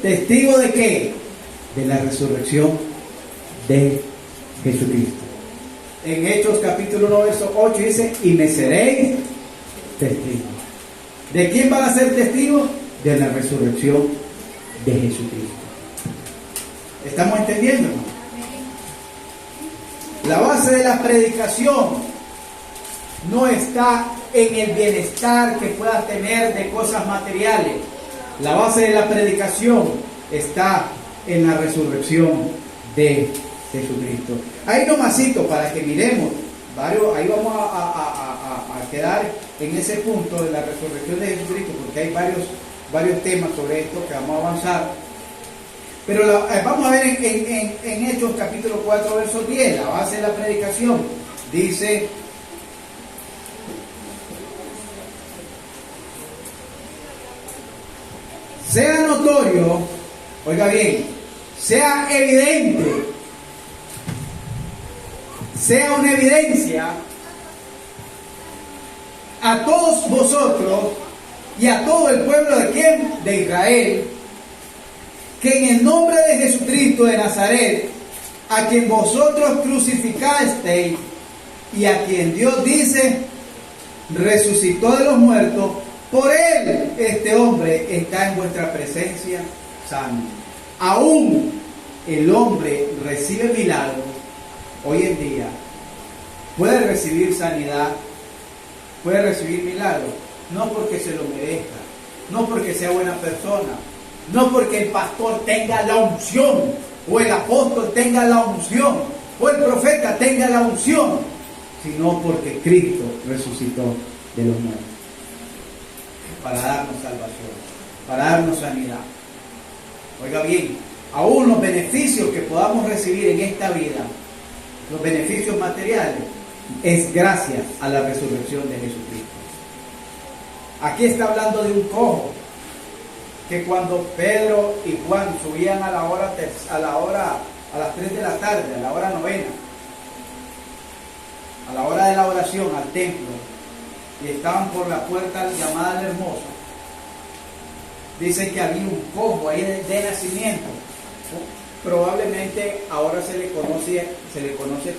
testigos de ¿qué? De la resurrección de Jesucristo. En Hechos capítulo 1 verso 8 dice, y me seréis testigos. ¿De quién van a ser testigos? De la resurrección de Jesucristo. ¿Estamos entendiendo? La base de la predicación no está en el bienestar que puedas tener de cosas materiales. La base de la predicación está en la resurrección de Jesucristo. Ahí nomasito para que miremos ahí vamos a quedar en ese punto de la resurrección de Jesucristo, porque hay varios temas sobre esto que vamos a avanzar. Pero vamos a ver en Hechos capítulo 4 verso 10, la base de la predicación. Dice: sea notorio, oiga bien, sea evidente, sea una evidencia a todos vosotros y a todo el pueblo de ¿quién? De Israel, que en el nombre de Jesucristo de Nazaret, a quien vosotros crucificasteis y a quien Dios dice resucitó de los muertos, por él este hombre está en vuestra presencia sano. Aún el hombre recibe milagros hoy en día, puede recibir sanidad, puede recibir milagros, no porque se lo merezca, no porque sea buena persona, no porque el pastor tenga la unción, o el apóstol tenga la unción, o el profeta tenga la unción, sino porque Cristo resucitó de los muertos, para darnos salvación, para darnos sanidad. Oiga bien, aún los beneficios que podamos recibir en esta vida, los beneficios materiales, es gracias a la resurrección de Jesucristo. Aquí está hablando de un cojo, que cuando Pedro y Juan subían a las 3 de la tarde, a la hora novena, a la hora de la oración al templo, y estaban por la puerta llamada la Hermosa, dice que había un cojo ahí de nacimiento. Probablemente ahora se le conoce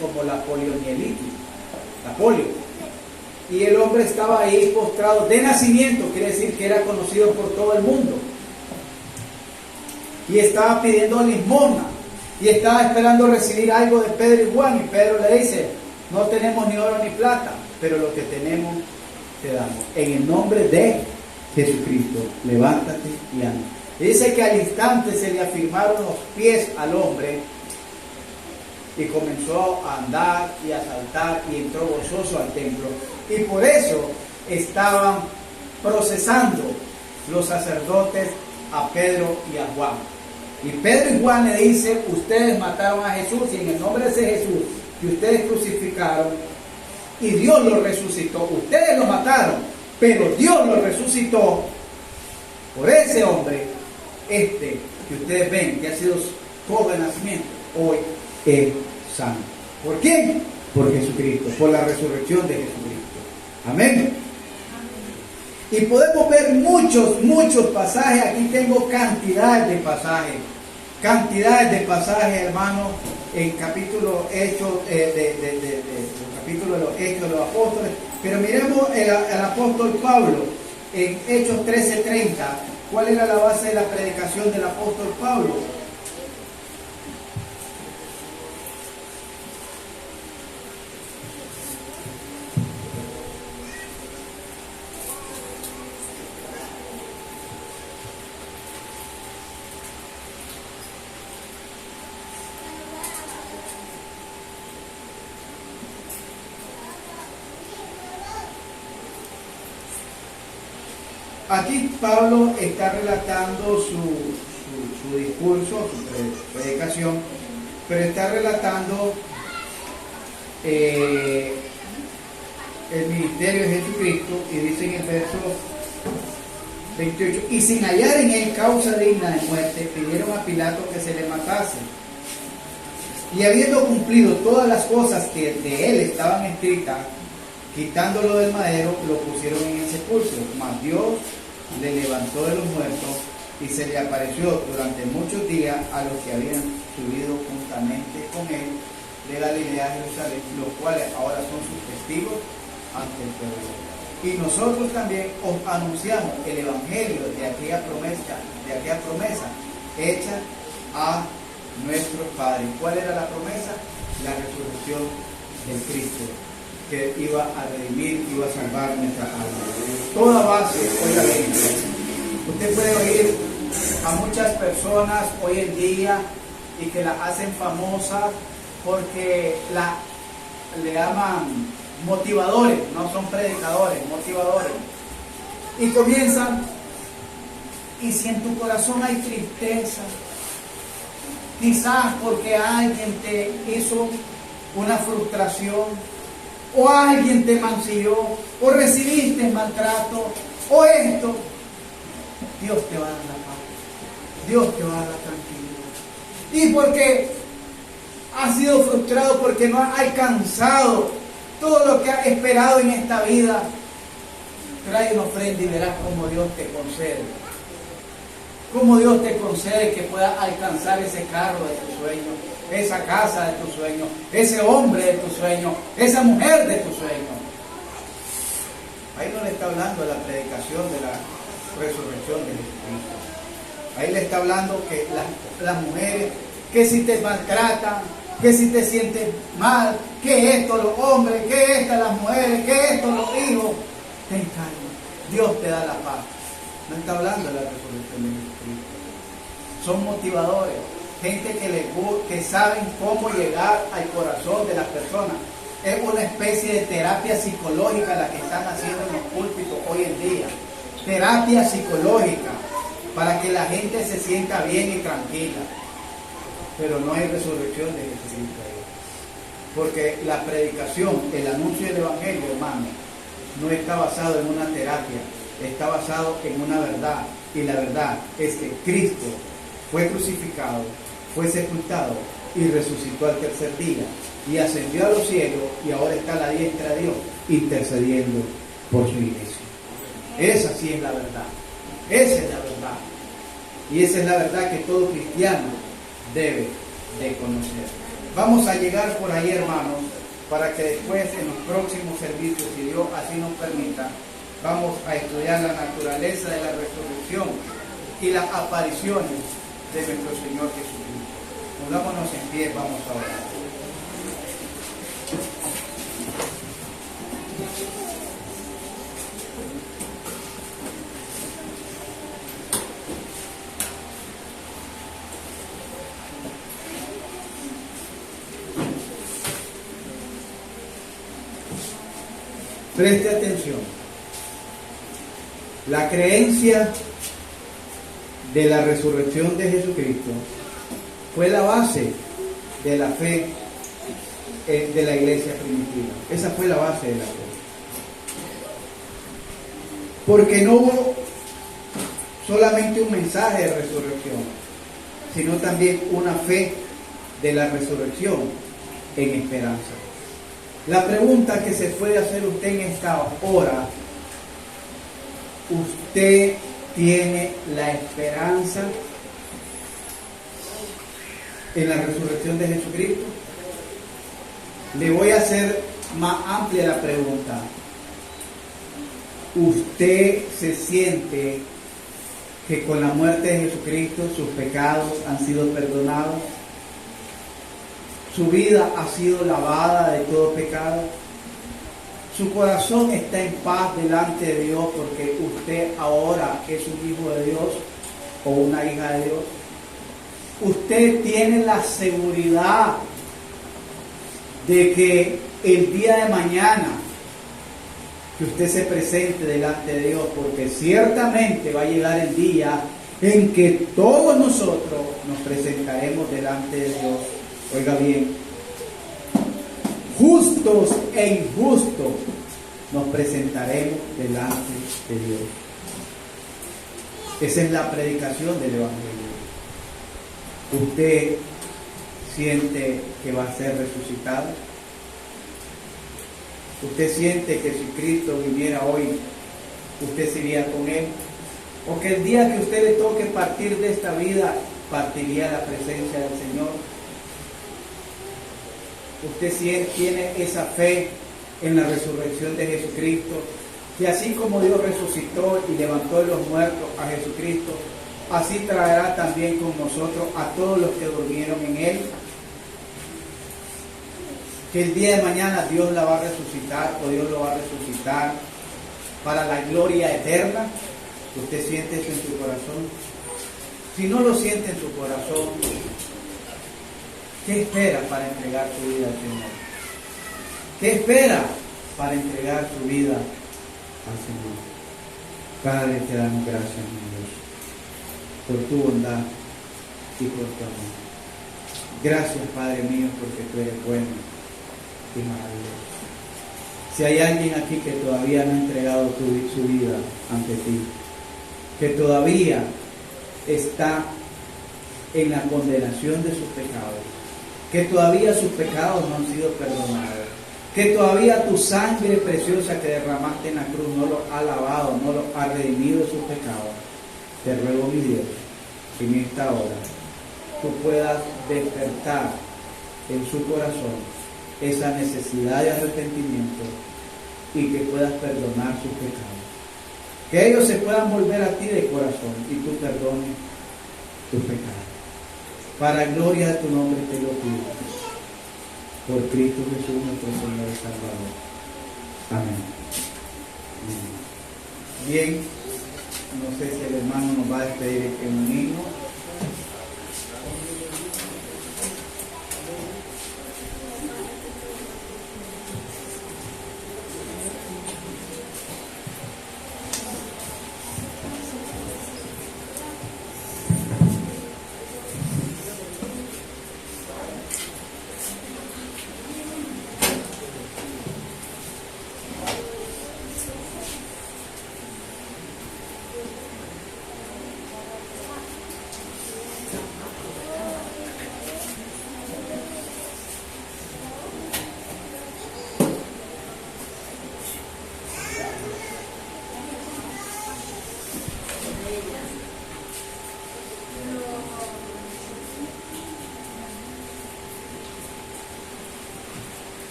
como la poliomielitis, la polio. Y el hombre estaba ahí postrado de nacimiento, quiere decir que era conocido por todo el mundo. Y estaba pidiendo limosna, y estaba esperando recibir algo de Pedro y Juan, y Pedro le dice: no tenemos ni oro ni plata, pero lo que tenemos te damos. En el nombre de Jesucristo, levántate y anda. Dice que al instante se le afirmaron los pies al hombre y comenzó a andar y a saltar y entró gozoso al templo. Y por eso estaban procesando los sacerdotes a Pedro y a Juan. Y Pedro y Juan le dicen: ustedes mataron a Jesús, y en el nombre de ese Jesús que ustedes crucificaron, y Dios lo resucitó. Ustedes lo mataron, pero Dios lo resucitó. Por ese hombre, que ustedes ven que ha sido cojo de nacimiento, hoy es sano. ¿Por quién? Por Jesucristo, por la resurrección de Jesucristo. Amén. Y podemos ver muchos pasajes. Aquí tengo cantidades de pasajes, hermanos, en capítulo Hechos, capítulo de los Hechos de los Apóstoles. Pero miremos el apóstol Pablo en Hechos 13:30. ¿Cuál era la base de la predicación del apóstol Pablo? Aquí Pablo está relatando su discurso, su predicación, pero está relatando el ministerio de Jesucristo, y dice en el verso 28: y sin hallar en él causa digna de muerte, pidieron a Pilato que se le matase. Y habiendo cumplido todas las cosas que de él estaban escritas, quitándolo del madero, lo pusieron en el sepulcro. Mas Dios le levantó de los muertos y se le apareció durante muchos días a los que habían subido juntamente con él de Galilea a Jerusalén, los cuales ahora son sus testigos ante el pueblo. Y nosotros también os anunciamos el evangelio de aquella promesa hecha a nuestros padres. ¿Cuál era la promesa? La resurrección del Cristo, que iba a redimir, iba a salvar nuestra alma. Toda base, oiga bien, usted puede oír a muchas personas hoy en día y que las hacen famosas porque le llaman motivadores, no son predicadores, motivadores. Y comienzan: y si en tu corazón hay tristeza, quizás porque alguien te hizo una frustración, o alguien te mancilló, o recibiste maltrato, o esto, Dios te va a dar la paz. Dios te va a dar la tranquilidad. Y porque has sido frustrado, porque no has alcanzado todo lo que has esperado en esta vida, trae una ofrenda y verás cómo Dios te concede. Cómo Dios te concede que puedas alcanzar ese carro de tu sueño, esa casa de tu sueño, ese hombre de tu sueño, esa mujer de tu sueño. Ahí no le está hablando de la predicación de la resurrección de Jesucristo. Ahí le está hablando que las mujeres, que si te maltratan, que si te sientes mal, que esto los hombres, que estas las mujeres, que esto los hijos, ten calma, Dios te da la paz. No está hablando de la resurrección de Jesucristo. Son motivadores, gente que saben cómo llegar al corazón de las personas. Es una especie de terapia psicológica la que están haciendo en los púlpitos hoy en día. Terapia psicológica para que la gente se sienta bien y tranquila. Pero no hay resurrección de Jesucristo ahí. Porque la predicación, el anuncio del Evangelio, hermano, no está basado en una terapia, está basado en una verdad. Y la verdad es que Cristo fue crucificado, fue sepultado y resucitó al tercer día. Y ascendió a los cielos y ahora está a la diestra de Dios intercediendo por su iglesia. Esa sí es la verdad. Esa es la verdad. Y esa es la verdad que todo cristiano debe de conocer. Vamos a llegar por ahí, hermanos, para que después en los próximos servicios, si Dios así nos permita, vamos a estudiar la naturaleza de la resurrección y las apariciones de nuestro Señor Jesucristo. Pongámonos en pie, vamos a orar. Preste atención. La creencia de la resurrección de Jesucristo fue la base de la fe de la iglesia primitiva. Esa fue la base de la fe. Porque no hubo solamente un mensaje de resurrección, sino también una fe de la resurrección en esperanza. La pregunta que se puede hacer usted en esta hora: ¿usted tiene la esperanza en la resurrección de Jesucristo? Le voy a hacer más amplia la pregunta. ¿Usted se siente que con la muerte de Jesucristo sus pecados han sido perdonados? ¿Su vida ha sido lavada de todo pecado? ¿Su corazón está en paz delante de Dios porque usted ahora es un hijo de Dios o una hija de Dios? ¿Usted tiene la seguridad de que el día de mañana que usted se presente delante de Dios, porque ciertamente va a llegar el día en que todos nosotros nos presentaremos delante de Dios? Oiga bien, justos e injustos nos presentaremos delante de Dios. Esa es la predicación del Evangelio. ¿Usted siente que va a ser resucitado? ¿Usted siente que si Cristo viniera hoy, usted se iría con Él? ¿O que el día que usted le toque partir de esta vida, partiría a la presencia del Señor? ¿Usted tiene esa fe en la resurrección de Jesucristo? Que así como Dios resucitó y levantó de los muertos a Jesucristo, así traerá también con nosotros a todos los que durmieron en Él. Que el día de mañana Dios la va a resucitar, o Dios lo va a resucitar para la gloria eterna. ¿Usted siente eso en su corazón? Si no lo siente en su corazón, ¿qué espera para entregar su vida al Señor? ¿Qué espera para entregar su vida al Señor? Padre, te damos gracias, mi Dios, por tu bondad y por tu amor. Gracias, Padre mío, porque tú eres bueno y maravilloso. Si hay alguien aquí que todavía no ha entregado su vida ante ti, que todavía está en la condenación de sus pecados, que todavía sus pecados no han sido perdonados, que todavía tu sangre preciosa que derramaste en la cruz no los ha lavado, no los ha redimido de sus pecados. Te ruego, mi Dios, que en esta hora tú puedas despertar en su corazón esa necesidad de arrepentimiento y que puedas perdonar sus pecados. Que ellos se puedan volver a ti de corazón y tú perdones tus pecados. Para gloria de tu nombre te lo pido. Por Cristo Jesús, nuestro Señor y Salvador. Amén. Bien, no sé si el hermano nos va a despedir en un himno.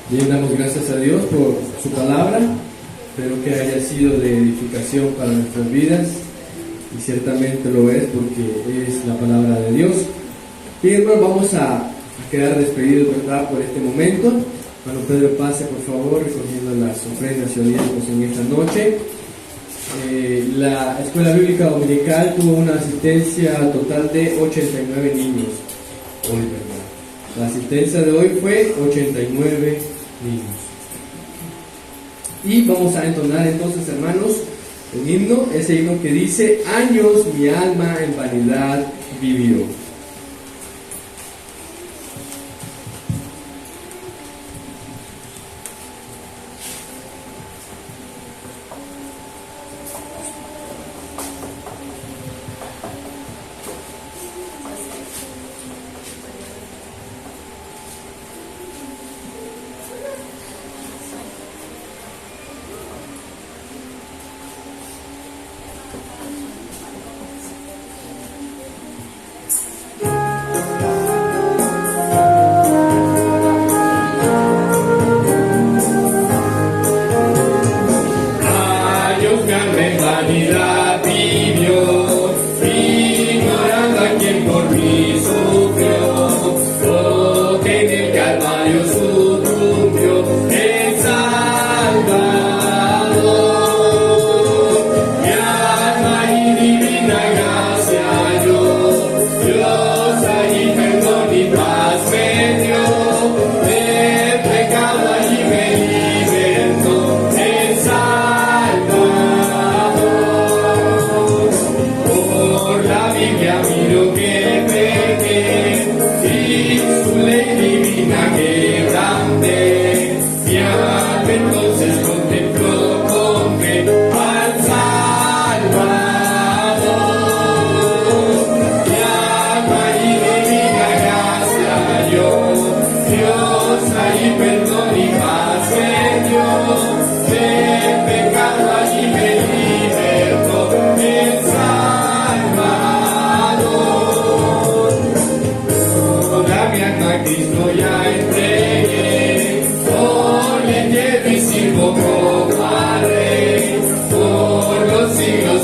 Bien, damos gracias a Dios por su palabra. Espero que haya sido de edificación para nuestras vidas, y ciertamente lo es porque es la palabra de Dios. Bien, hermano, vamos a quedar despedidos, ¿verdad?, por este momento. Hermano Pedro, pase por favor recogiendo las ofrendas y diezmos en esta noche. La Escuela Bíblica Dominical tuvo una asistencia total de 89 niños hoy, ¿verdad? La asistencia de hoy fue 89 niños. Y vamos a entonar entonces, hermanos, un himno, ese himno que dice: años mi alma en vanidad vivió.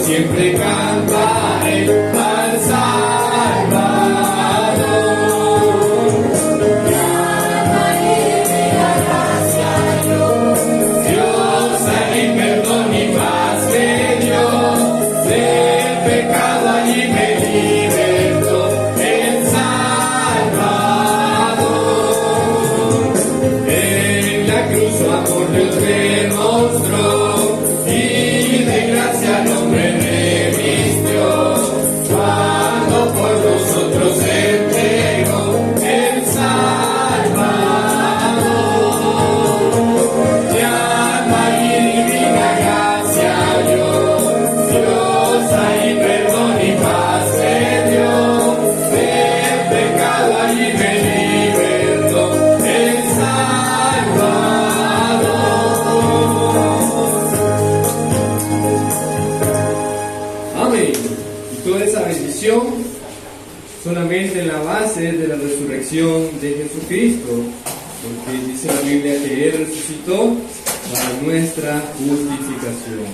Siempre cantaré al Salvador. Mi alma y mi gracia Dios, Dios allí perdón y paz me dio, del pecado allí me libertó, la base de la resurrección de Jesucristo, porque dice la Biblia que Él resucitó para nuestra justificación.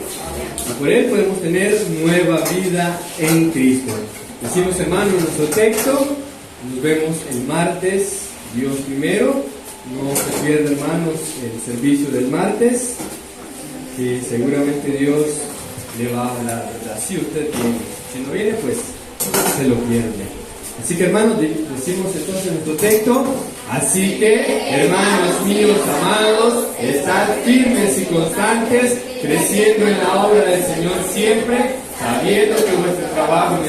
Y por Él podemos tener nueva vida en Cristo. Decimos, hermanos, nuestro texto. Nos vemos el martes, Dios primero. No se pierda, hermanos, el servicio del martes, que seguramente Dios le va a hablar, ¿verdad? Si usted viene. Si no viene, pues se lo pierde. Así que, hermanos, decimos entonces nuestro texto. Así que, hermanos míos amados, estad firmes y constantes, creciendo en la obra del Señor siempre, sabiendo que vuestro trabajo en